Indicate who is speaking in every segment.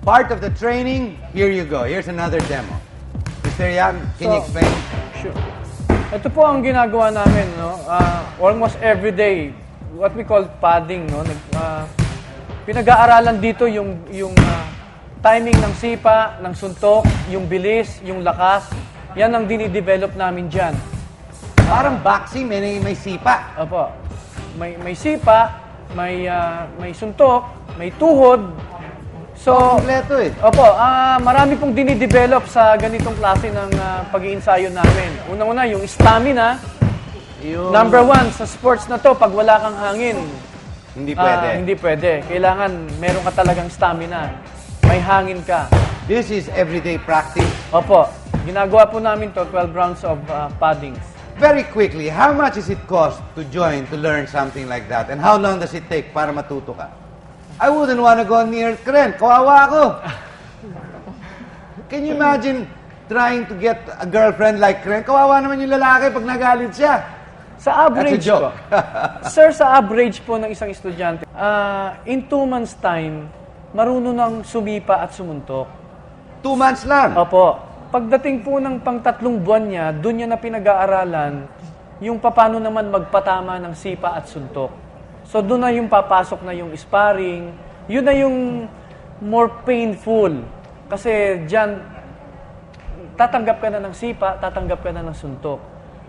Speaker 1: part of the training, here you go. Here's another demo. Mr. Yang, can you explain?
Speaker 2: Sure. Ito po ang ginagawa namin, no? Almost every day, what we call padding, no? Pinag-aaralan dito yung timing ng sipa, ng suntok, yung bilis, yung lakas. Yan ang dinidevelop namin dyan.
Speaker 1: Parang boxing, may sipa.
Speaker 2: Opo. May sipa, may suntok, may tuhod. So,
Speaker 1: kompleto eh.
Speaker 2: Opo, marami pong dinidevelop sa ganitong klase ng pag-iinsayo namin. Unang-una, yung stamina. Number 1, sa sports na to, pag wala kang hangin,
Speaker 1: hindi pwede.
Speaker 2: Hindi pwede. Kailangan meron ka talagang stamina. May hangin ka.
Speaker 1: This is everyday practice.
Speaker 2: Opo. Ginagawa po namin to 12 rounds of paddings.
Speaker 1: Very quickly, how much does it cost to join, to learn something like that? And how long does it take para matuto ka? I wouldn't want to go near Kren. Kawawa ako. Can you imagine trying to get a girlfriend like Kren? Kawawa naman yung lalaki pag nagalit siya.
Speaker 2: Sa average po. Sir, sa average po ng isang estudyante, in 2 months time, marunong nang sumipa at sumuntok.
Speaker 1: 2 months lang?
Speaker 2: Opo. Pagdating po ng pang-3 buwan niya, doon niya na pinag-aaralan yung paano naman magpatama ng sipa at suntok. So, doon na yung papasok na yung sparring. Yun na yung more painful. Kasi dyan, tatanggap ka na ng sipa, tatanggap ka na ng suntok.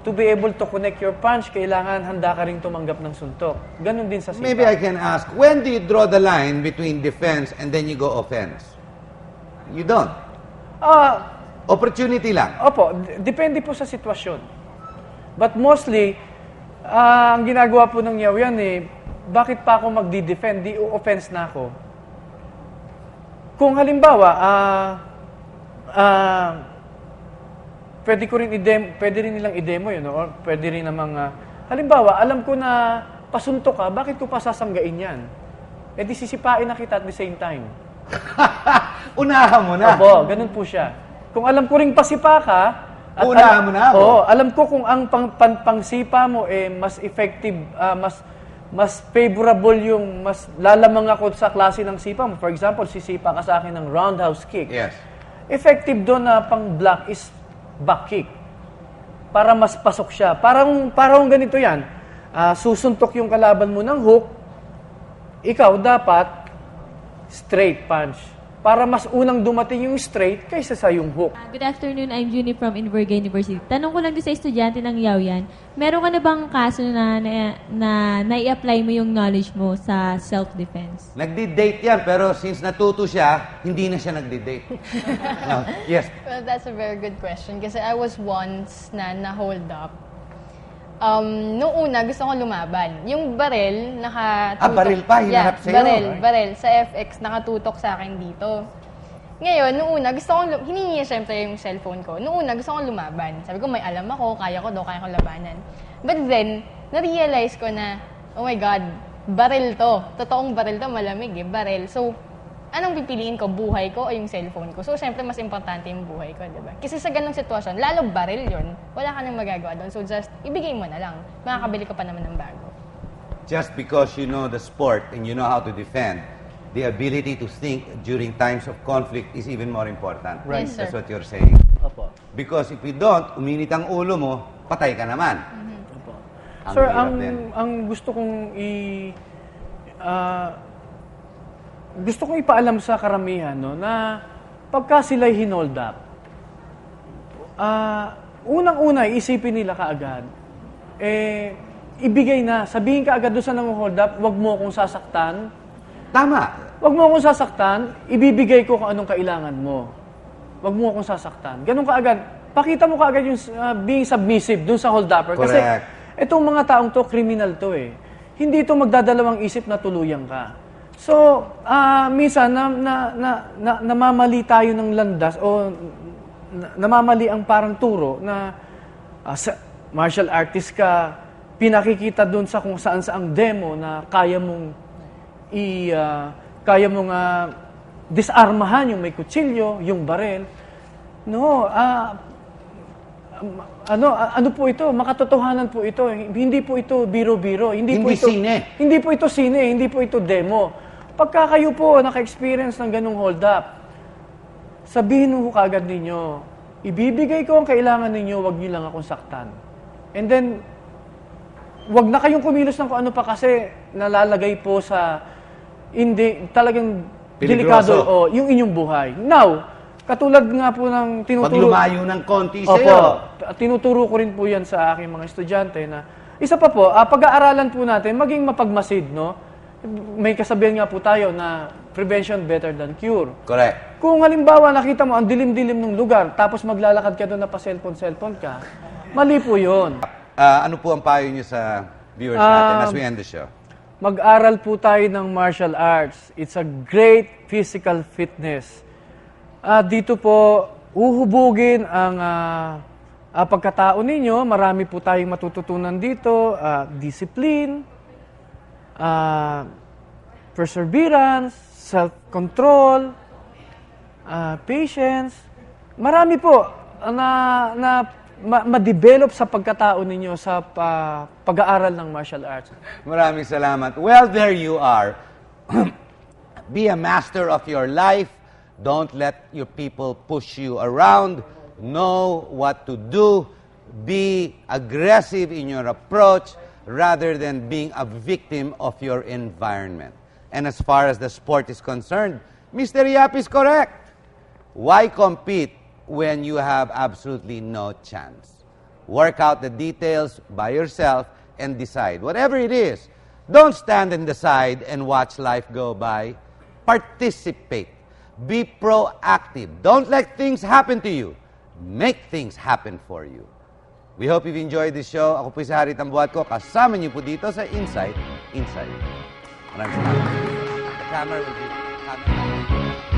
Speaker 2: To be able to connect your punch, kailangan handa ka rin tumanggap ng suntok. Ganon din sa sipa.
Speaker 1: Maybe I can ask, when do you draw the line between defense and then you go offense? You don't? Opportunity lang?
Speaker 2: Opo, depende po sa sitwasyon. But mostly, ang ginagawa po ng Yaw yan bakit pa ako magdi-defend? Di offense na ako. Kung halimbawa, pwede rin nilang i-demo yun, or pwede rin namang, halimbawa, alam ko na pasuntok ka, bakit ko pa sasanggain yan? Eh di sisipain na kita at the same time.
Speaker 1: Unahan mo na.
Speaker 2: Opo, ganun po siya. Kung alam ko ring pasipa ka, at
Speaker 1: unahan mo na ako.
Speaker 2: Oo, alam ko kung ang pangsipa mo mas effective, mas favorable yung, mas lalamang ako sa klase ng sipa mo. For example, sisipa ka sa akin ng roundhouse kick.
Speaker 1: Yes.
Speaker 2: Effective doon na pang-block is back kick. Para mas pasok siya. Parang ganito yan. Susuntok yung kalaban mo ng hook, ikaw dapat straight punch. Para mas unang dumating yung straight kaysa sa yung hook.
Speaker 3: Good afternoon, I'm Junie from Invergay University. Tanong ko lang din sa estudyante ng Yaoyan, meron ka na bang kaso na nai-apply mo yung knowledge mo sa self-defense?
Speaker 1: Nagdi-date yan, pero since natuto siya, hindi na siya nagdi-date. No. Yes.
Speaker 4: Well, that's a very good question kasi I was once na-hold up. Noong una, gusto ko lumaban. Yung barel, nakatutok.
Speaker 1: Baril pa, hinarap sa'yo.
Speaker 4: Barel. Sa FX, nakatutok sa akin dito. Ngayon, noong una, gusto kong, hiningi niya syempre yung cellphone ko. Noong una, gusto kong lumaban. Sabi ko, may alam ako, kaya ko labanan. But then, na-realize ko na, oh my God, barel to. Totoong barel to, malamig barel. So, anong pipiliin ko? Buhay ko o yung cellphone ko? So, syempre, mas importante yung buhay ko, diba? Kasi sa ganong sitwasyon, lalo baril yun, wala ka nang magagawa doon. So, just, ibigay mo na lang. Makakabili ka pa naman ng bago.
Speaker 1: Just because you know the sport and you know how to defend, the ability to think during times of conflict is even more important.
Speaker 2: Right.
Speaker 4: Yes, sir.
Speaker 1: That's what you're saying.
Speaker 2: Opo.
Speaker 1: Because if you don't, uminit ang ulo mo, patay ka naman.
Speaker 2: Opo.
Speaker 1: Ang
Speaker 2: Sir,
Speaker 1: hirap din.
Speaker 2: ang gusto kong ipaalam sa karamihan, no, na pagka sila'y hinold up, unang-una, isipin nila kaagad, ibigay na, sabihin ka agad doon sa nang-hold up, wag mo akong sasaktan.
Speaker 1: Tama.
Speaker 2: Wag mo akong sasaktan, ibibigay ko kung anong kailangan mo. Wag mo akong sasaktan. Ganun kaagad. Pakita mo kaagad yung being submissive doon sa hold-upper. Kasi itong mga taong to, criminal to eh. Hindi ito magdadalawang isip na tuluyan ka. So, minsan, namamali tayo ng landas o namamali ang parang turo na martial artist ka, pinakikita doon sa kung saan saang demo na kaya mong disarmahan yung may kutsilyo, yung barel. No, ano po ito? Makatotohanan po ito. Hindi po ito biro-biro. Hindi po ito sine, hindi po ito demo. Pagka kayo po naka-experience ng ganung hold-up, sabihin mo kaagad ninyo, ibibigay ko ang kailangan ninyo, wag niyo lang akong saktan. And then, wag na kayong kumilos ng kung ano pa kasi nalalagay po sa hindi talagang delikado yung inyong buhay. Now, katulad nga po ng
Speaker 1: Pag lumayo ng konti
Speaker 2: Opo,
Speaker 1: sa'yo.
Speaker 2: tinuturo ko rin po yan sa aking mga estudyante na isa pa po, pag-aaralan po natin, maging mapagmasid, no? May kasabihan nga po tayo na prevention better than cure.
Speaker 1: Correct.
Speaker 2: Kung halimbawa nakita mo ang dilim-dilim ng lugar, tapos maglalakad ka doon na pa-cellphone ka, mali po yun.
Speaker 1: Ano po ang payo niyo sa viewers natin as we end the show?
Speaker 2: Mag-aral po tayo ng martial arts. It's a great physical fitness. Dito po, uhubugin ang pagkatao ninyo. Marami po tayong matututunan dito. Discipline, perseverance, self-control, patience. Marami po na ma-develop sa pagkatao ninyo sa pag-aaral ng martial arts.
Speaker 1: Maraming salamat. Well, there you are. Be a master of your life. Don't let your people push you around. Know what to do. Be aggressive in your approach rather than being a victim of your environment. And as far as the sport is concerned, Mr. Yap is correct. Why compete when you have absolutely no chance? Work out the details by yourself and decide. Whatever it is, don't stand on the side and watch life go by. Participate. Be proactive. Don't let things happen to you. Make things happen for you. We hope you've enjoyed this show. Ako po si Harry Tambuhat ko. Kasama niyo po dito sa Inside. Maraming salamat. The camera will be...